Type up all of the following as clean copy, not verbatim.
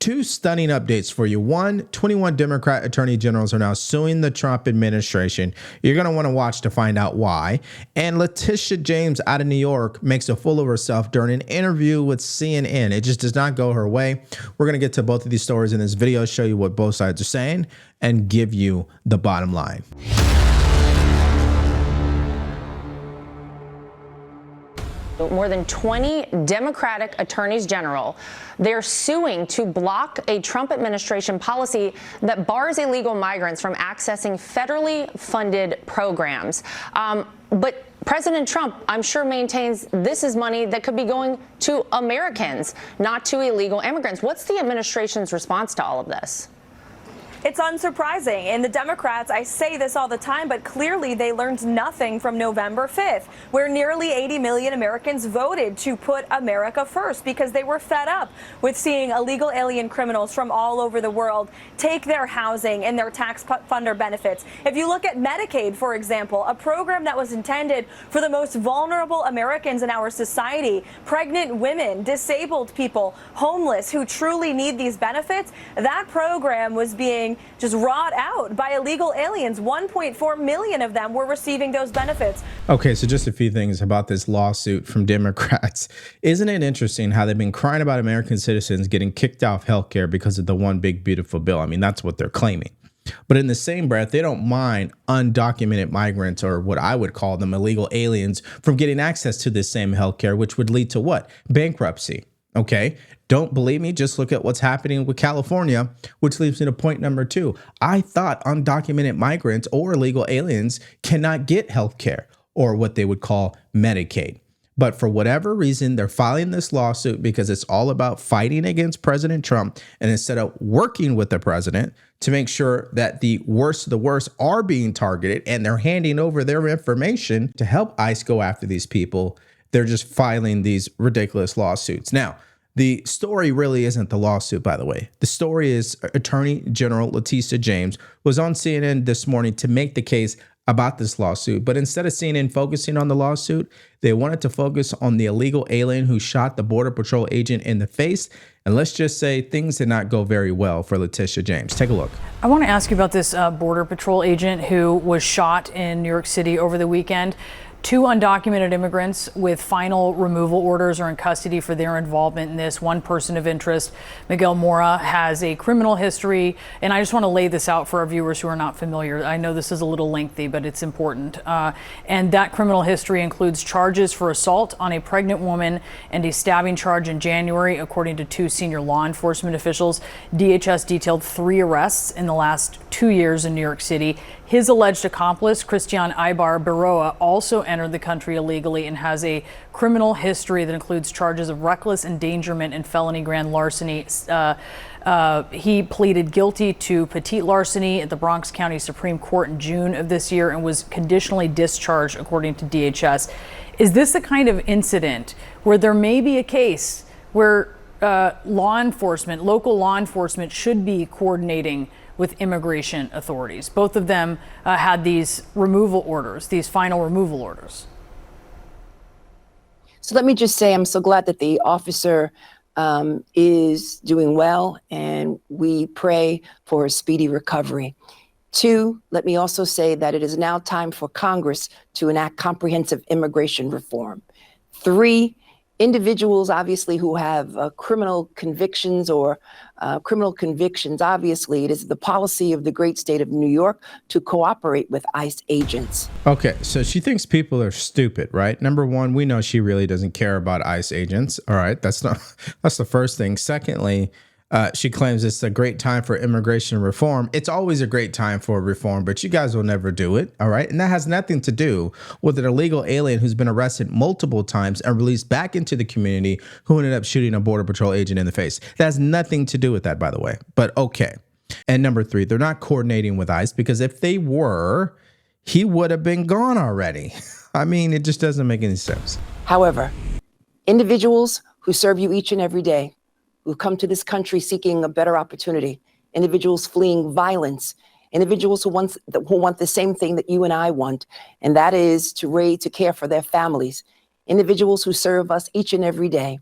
Two stunning updates for you. One, 21 Democrat attorney generals are now suing the Trump administration. You're going to want to watch to find out why. And Leticia James out of New York makes a fool of herself during an interview with CNN. It just does not go her way. We're going to get to both of these stories in this video, show you what both sides are saying, and give you the bottom line. More than 20 Democratic attorneys general, they're suing to block a Trump administration policy that bars illegal migrants from accessing federally funded programs. But President Trump, I'm sure, maintains this is money that could be going to Americans, not to illegal immigrants. What's the administration's response to all of this? It's unsurprising. And the Democrats, I say this all the time, but clearly they learned nothing from November 5th, where nearly 80 million Americans voted to put America first because they were fed up with seeing illegal alien criminals from all over the world take their housing and their tax funder benefits. If you look at Medicaid, for example, a program that was intended for the most vulnerable Americans in our society, pregnant women, disabled people, homeless who truly need these benefits, that program was being just wrought out by illegal aliens. 1.4 million of them were receiving those benefits. Okay, so just a few things about this lawsuit from Democrats. Isn't it interesting how they've been crying about American citizens getting kicked off healthcare because of the one big beautiful bill? I mean, that's what they're claiming. But in the same breath, they don't mind undocumented migrants, or what I would call them illegal aliens, from getting access to this same healthcare, which would lead to what? Bankruptcy. Okay, don't believe me? Just look at what's happening with California, which leads me to point number two. I thought undocumented migrants or illegal aliens cannot get health care, or what they would call Medicaid. But for whatever reason, they're filing this lawsuit because it's all about fighting against President Trump. And instead of working with the president to make sure that the worst of the worst are being targeted and they're handing over their information to help ICE go after these people, they're just filing these ridiculous lawsuits. Now, the story really isn't the lawsuit, by the way. The story is Attorney General Leticia James was on CNN this morning to make the case about this lawsuit. But instead of CNN focusing on the lawsuit, they wanted to focus on the illegal alien who shot the Border Patrol agent in the face. And let's just say things did not go very well for Leticia James. Take a look. I want to ask you about this Border Patrol agent who was shot in New York City over the weekend. Two undocumented immigrants with final removal orders are in custody for their involvement in this. One person of interest, Miguel Mora, has a criminal history. And I just want to lay this out for our viewers who are not familiar. I know this is a little lengthy, but it's important. And that criminal history includes charges for assault on a pregnant woman and a stabbing charge in January, according to two senior law enforcement officials. DHS detailed 3 arrests in the last 2 years in New York City. His alleged accomplice, Christian Ibar Berroa, also entered the country illegally and has a criminal history that includes charges of reckless endangerment and felony grand larceny. He pleaded guilty to petite larceny at the Bronx County Supreme Court in June of this year and was conditionally discharged, according to DHS. Is this the kind of incident where there may be a case where law enforcement, local law enforcement, should be coordinating with immigration authorities? Both of them had these removal orders, these final removal orders. So let me just say, I'm so glad that the officer is doing well, and we pray for a speedy recovery. 2, let me also say that it is now time for Congress to enact comprehensive immigration reform. 3, individuals, obviously, who have criminal convictions, obviously, it is the policy of the great state of New York to cooperate with ICE agents. Okay, so she thinks people are stupid, right? Number one, we know she really doesn't care about ICE agents. All right, that's the first thing. Secondly, she claims it's a great time for immigration reform. It's always a great time for reform, but you guys will never do it. All right. And that has nothing to do with an illegal alien who's been arrested multiple times and released back into the community who ended up shooting a Border Patrol agent in the face. That has nothing to do with that, by the way. But okay. And number 3, they're not coordinating with ICE, because if they were, he would have been gone already. I mean, it just doesn't make any sense. However, individuals who serve you each and every day, who come to this country seeking a better opportunity, individuals fleeing violence, individuals who want the same thing that you and I want, and that is to care for their families, individuals who serve us each and every day.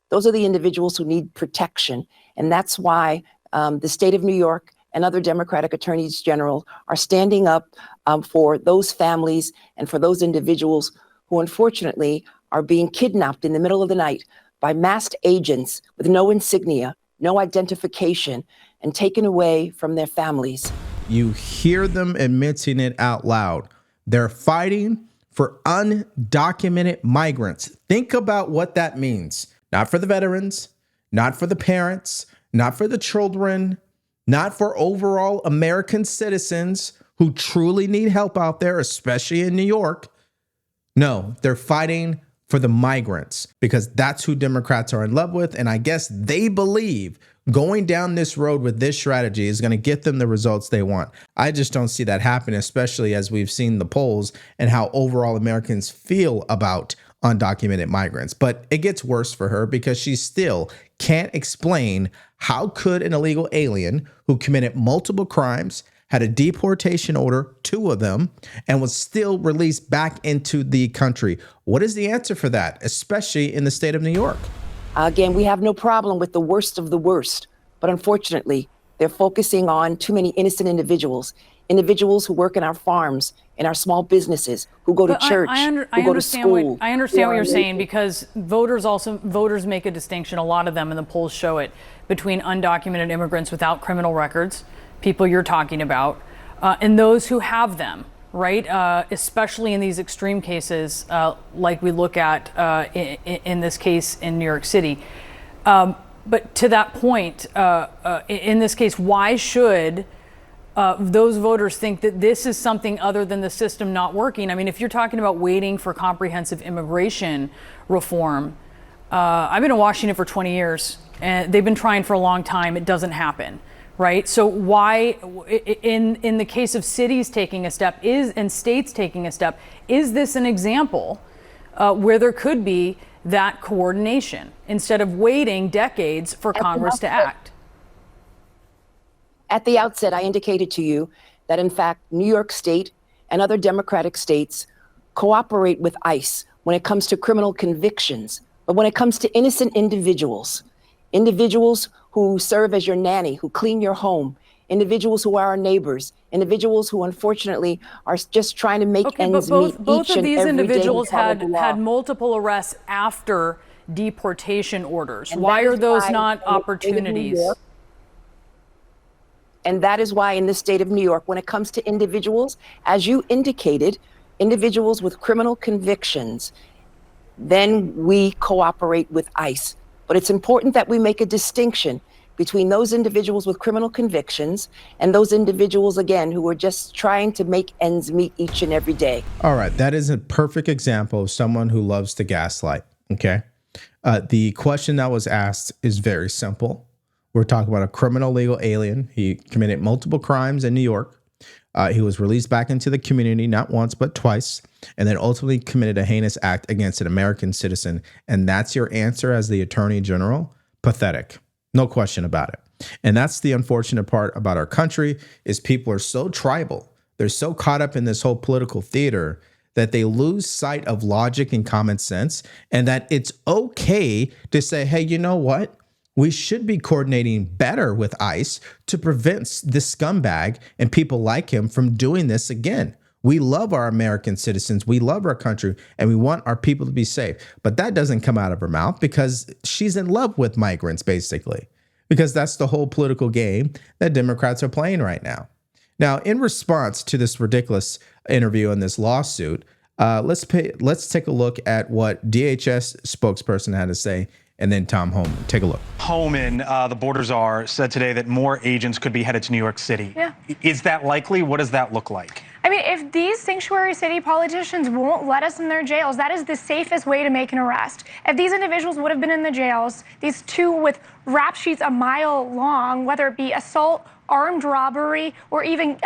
Those are the individuals who need protection. And that's why the state of New York and other Democratic attorneys general are standing up for those families and for those individuals who unfortunately are being kidnapped in the middle of the night by masked agents with no insignia, no identification, and taken away from their families. You hear them admitting it out loud. They're fighting for undocumented migrants. Think about what that means. Not for the veterans, not for the parents, not for the children, not for overall American citizens who truly need help out there, especially in New York. No, they're fighting for the migrants because that's who Democrats are in love with. And I guess they believe going down this road with this strategy is going to get them the results they want. I just don't see that happen, especially as we've seen the polls and how overall Americans feel about undocumented migrants. But it gets worse for her because she still can't explain how could an illegal alien who committed multiple crimes, had a deportation order, 2 of them, and was still released back into the country. What is the answer for that, especially in the state of New York? Again, we have no problem with the worst of the worst, but unfortunately, they're focusing on too many innocent individuals who work in our farms, in our small businesses, who go to church, who go to school. I understand what you're saying because voters make a distinction, a lot of them, and the polls show it, between undocumented immigrants without criminal records, people you're talking about, and those who have them, right? Especially in these extreme cases, like we look at in this case in New York City. But to that point, in this case, why should those voters think that this is something other than the system not working? I mean, if you're talking about waiting for comprehensive immigration reform, I've been in Washington for 20 years, and they've been trying for a long time. It doesn't happen. Right. So why, in the case of cities taking a step and states taking a step, is this an example where there could be that coordination instead of waiting decades for Congress to act? At the outset, I indicated to you that, in fact, New York State and other Democratic states cooperate with ICE when it comes to criminal convictions. But when it comes to innocent individuals who serve as your nanny, who clean your home, individuals who are our neighbors, individuals who unfortunately are just trying to make ends meet. Both of these individuals had multiple arrests after deportation orders. Why are those not opportunities? And that is why in the state of New York, when it comes to individuals, as you indicated, individuals with criminal convictions, then we cooperate with ICE. But it's important that we make a distinction between those individuals with criminal convictions and those individuals, again, who are just trying to make ends meet each and every day. All right. That is a perfect example of someone who loves to gaslight. Okay. The question that was asked is very simple. We're talking about a criminal legal alien. He committed multiple crimes in New York. He was released back into the community, not once, but twice, and then ultimately committed a heinous act against an American citizen. And that's your answer as the attorney general? Pathetic. No question about it. And that's the unfortunate part about our country is people are so tribal. They're so caught up in this whole political theater that they lose sight of logic and common sense, and that it's okay to say, hey, you know what? We should be coordinating better with ICE to prevent this scumbag and people like him from doing this again. We love our American citizens. We love our country, and we want our people to be safe. But that doesn't come out of her mouth because she's in love with migrants, basically, because that's the whole political game that Democrats are playing right now. Now, in response to this ridiculous interview and this lawsuit, let's take a look at what DHS spokesperson had to say, and then Tom Homan. Take a look. Homan, the border czar, said today that more agents could be headed to New York City. Yeah. Is that likely? What does that look like? I mean, if these sanctuary city politicians won't let us in their jails, that is the safest way to make an arrest. If these individuals would have been in the jails, these 2 with rap sheets a mile long, whether it be assault, armed robbery, or even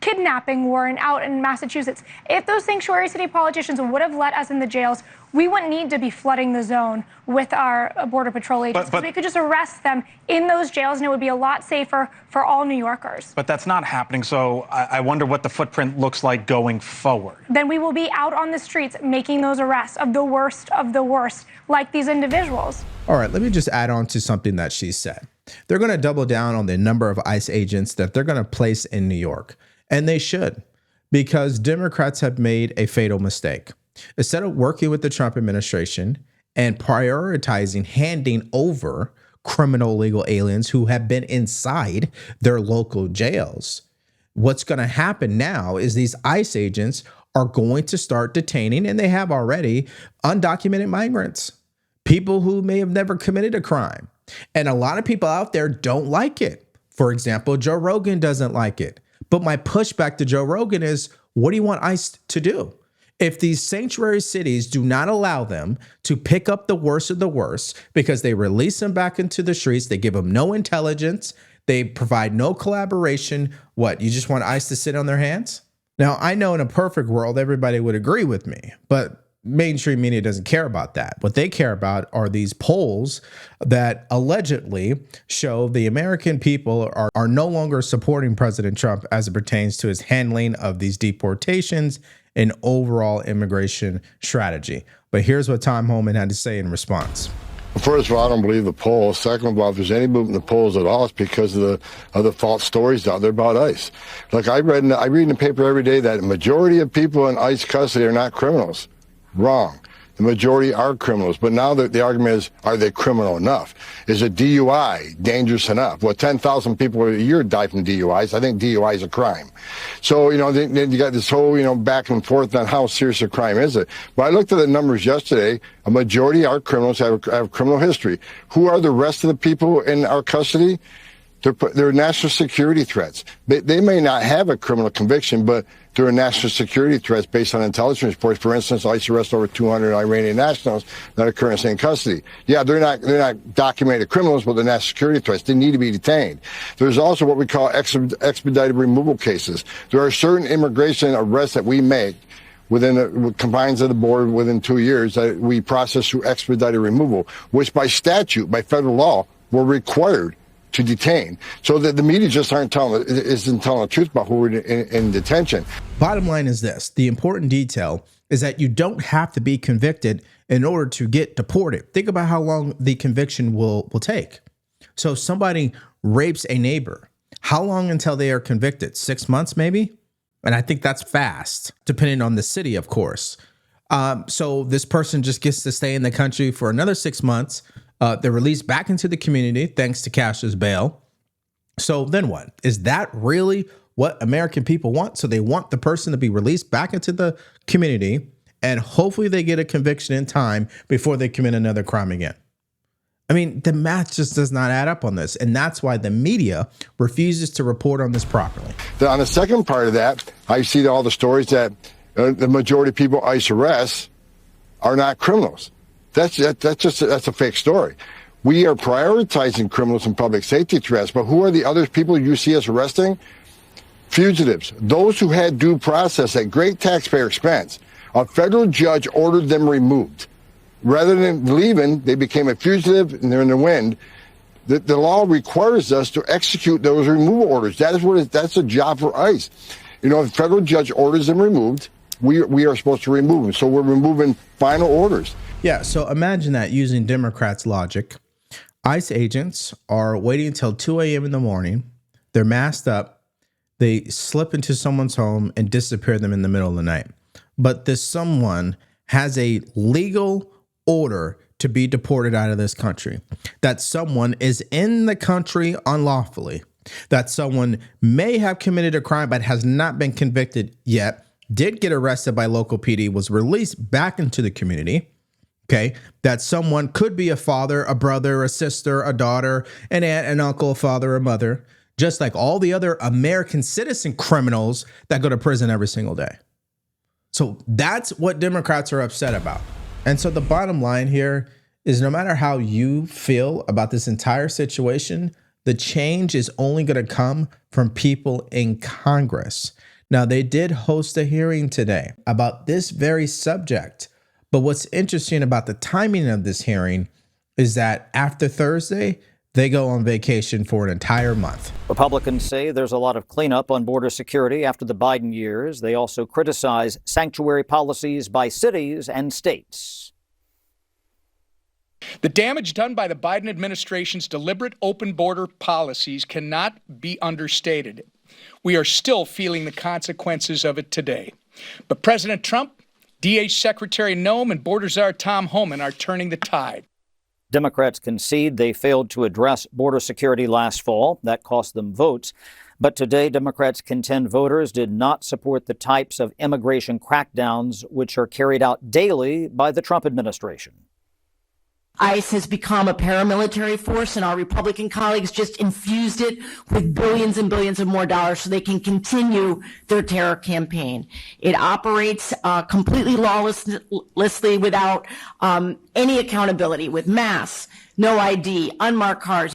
kidnapping warrant out in Massachusetts, if those sanctuary city politicians would have let us in the jails, we wouldn't need to be flooding the zone with our Border Patrol agents. But we could just arrest them in those jails, and it would be a lot safer for all New Yorkers. But that's not happening, so I wonder what the footprint looks like going forward. Then we will be out on the streets making those arrests of the worst, like these individuals. All right, let me just add on to something that she said. They're going to double down on the number of ICE agents that they're going to place in New York. And they should, because Democrats have made a fatal mistake. Instead of working with the Trump administration and prioritizing handing over criminal illegal aliens who have been inside their local jails, what's going to happen now is these ICE agents are going to start detaining, and they have already, undocumented migrants, people who may have never committed a crime. And a lot of people out there don't like it. For example, Joe Rogan doesn't like it. But my pushback to Joe Rogan is, what do you want ICE to do? If these sanctuary cities do not allow them to pick up the worst of the worst because they release them back into the streets, they give them no intelligence, they provide no collaboration, what, you just want ICE to sit on their hands? Now, I know in a perfect world, everybody would agree with me, but mainstream media doesn't care about that. What they care about are these polls that allegedly show the American people are no longer supporting President Trump as it pertains to his handling of these deportations and overall immigration strategy. But here's what Tom Homan had to say in response. First of all, I don't believe the polls. Second of all, if there's any movement in the polls at all, it's because of the false stories out there about ICE. Look, I read in the paper every day that a majority of people in ICE custody are not criminals. Wrong. The majority are criminals. But now the argument is, are they criminal enough? Is a DUI dangerous enough? Well, 10,000 people a year die from DUIs. I think DUI is a crime. So, then you got this whole, back and forth on how serious a crime is it. But I looked at the numbers yesterday. A majority are criminals, have criminal history. Who are the rest of the people in our custody? They're national security threats. They may not have a criminal conviction, but they're national security threats based on intelligence reports. For instance, ICE arrests over 200 Iranian nationals that are currently in custody. Yeah, they're not documented criminals, but they're national security threats. They need to be detained. There's also what we call expedited removal cases. There are certain immigration arrests that we make within the confines of the border within 2 years that we process through expedited removal, which by statute, by federal law, we're required to detain. So that the media just isn't telling the truth about who are in detention. Bottom line is this. The important detail is that you don't have to be convicted in order to get deported. Think about how long the conviction will take. So if somebody rapes a neighbor, how long until they are convicted? 6 months maybe? And I think that's fast, depending on the city, of course. So this person just gets to stay in the country for another 6 months. They're released back into the community thanks to cash's bail. So then what? Is that really what American people want? So they want the person to be released back into the community and hopefully they get a conviction in time before they commit another crime again. I mean, the math just does not add up on this. And that's why the media refuses to report on this properly. On the second part of that, I see all the stories that the majority of people ICE arrests are not criminals. That's a fake story. We are prioritizing criminals and public safety threats, but who are the other people you see us arresting? Fugitives, those who had due process at great taxpayer expense. A federal judge ordered them removed. Rather than leaving, they became a fugitive and they're in the wind. The law requires us to execute those removal orders. That's a job for ICE. If a federal judge orders them removed, we are supposed to remove them. So we're removing final orders. Yeah, so imagine that using Democrats' logic. ICE agents are waiting until 2 a.m. in the morning. They're masked up. They slip into someone's home and disappear them in the middle of the night. But this someone has a legal order to be deported out of this country. That someone is in the country unlawfully. That someone may have committed a crime but has not been convicted yet, did get arrested by local PD, was released back into the community. Okay, that someone could be a father, a brother, a sister, a daughter, an aunt, an uncle, a father, a mother, just like all the other American citizen criminals that go to prison every single day. So that's what Democrats are upset about. And so the bottom line here is no matter how you feel about this entire situation, the change is only going to come from people in Congress. Now, they did host a hearing today about this very subject. But what's interesting about the timing of this hearing is that after Thursday, they go on vacation for an entire month. Republicans say there's a lot of cleanup on border security after the Biden years. They also criticize sanctuary policies by cities and states. The damage done by the Biden administration's deliberate open border policies cannot be understated. We are still feeling the consequences of it today. But President Trump, DH Secretary Noem, and Border Czar Tom Homan are turning the tide. Democrats concede they failed to address border security last fall. That cost them votes. But today, Democrats contend voters did not support the types of immigration crackdowns which are carried out daily by the Trump administration. ICE has become a paramilitary force, and our Republican colleagues just infused it with billions and billions of more dollars so they can continue their terror campaign. It operates completely lawlessly without any accountability, with masks, no ID, unmarked cars.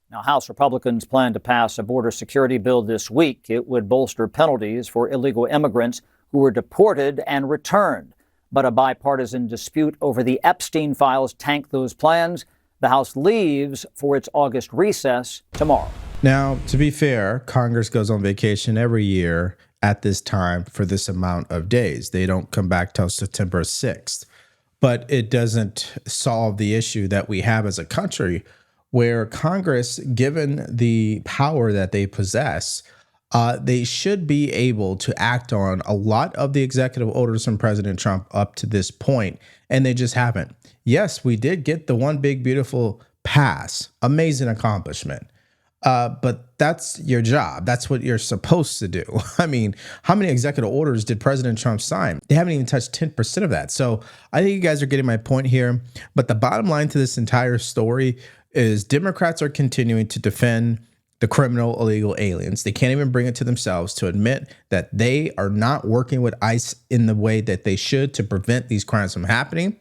Now, House Republicans plan to pass a border security bill this week. It would bolster penalties for illegal immigrants who were deported and returned. But a bipartisan dispute over the Epstein files tanked those plans. The House leaves for its August recess tomorrow. Now, to be fair, Congress goes on vacation every year at this time for this amount of days. They don't come back till September 6th. But it doesn't solve the issue that we have as a country, where Congress, given the power that they possess, they should be able to act on a lot of the executive orders from President Trump up to this point, and they just haven't. Yes, we did get the one big beautiful pass, amazing accomplishment, but that's your job. That's what you're supposed to do. I mean, how many executive orders did President Trump sign? They haven't even touched 10% of that. So I think you guys are getting my point here. But the bottom line to this entire story is Democrats are continuing to defend the criminal illegal aliens. They can't even bring it to themselves to admit that they are not working with ICE in the way that they should to prevent these crimes from happening.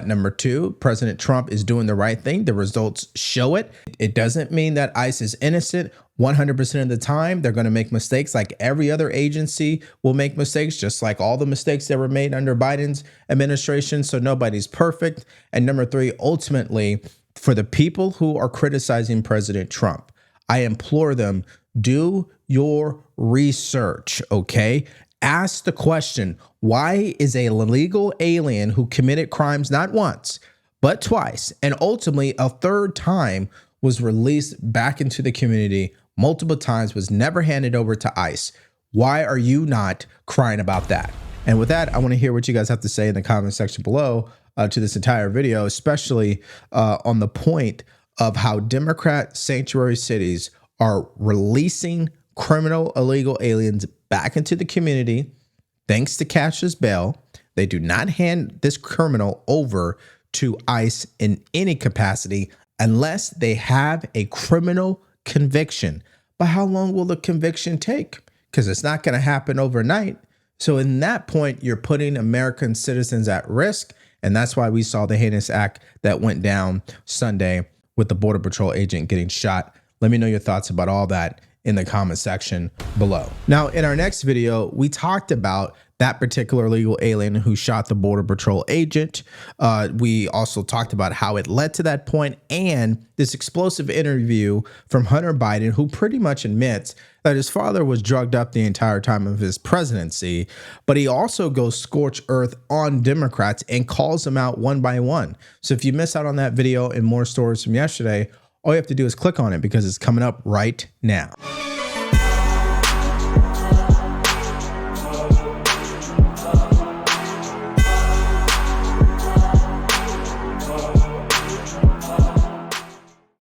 Number two, President Trump is doing the right thing. The results show it. It doesn't mean that ICE is innocent 100% of the time. They're going to make mistakes like every other agency will make mistakes, just like all the mistakes that were made under Biden's administration. So nobody's perfect. And number three, ultimately, for the people who are criticizing President Trump, I implore them, do your research, okay? Ask the question, why is a illegal alien who committed crimes not once, but twice, and ultimately a third time was released back into the community multiple times, was never handed over to ICE? Why are you not crying about that? And with that, I want to hear what you guys have to say in the comment section below to this entire video, especially on the point of how Democrat sanctuary cities are releasing criminal illegal aliens back into the community thanks to cashless bail. They do not hand this criminal over to ICE in any capacity unless they have a criminal conviction. But how long will the conviction take? Because it's not going to happen overnight. So in that point, you're putting American citizens at risk. And that's why we saw the heinous act that went down Sunday with the Border Patrol agent getting shot. Let me know your thoughts about all that in the comment section below. Now, in our next video, we talked about that particular illegal alien who shot the Border Patrol agent. We also talked about how it led to that point and this explosive interview from Hunter Biden, who pretty much admits that his father was drugged up the entire time of his presidency, but he also goes scorched earth on Democrats and calls them out one by one. So if you miss out on that video and more stories from yesterday, all you have to do is click on it because it's coming up right now.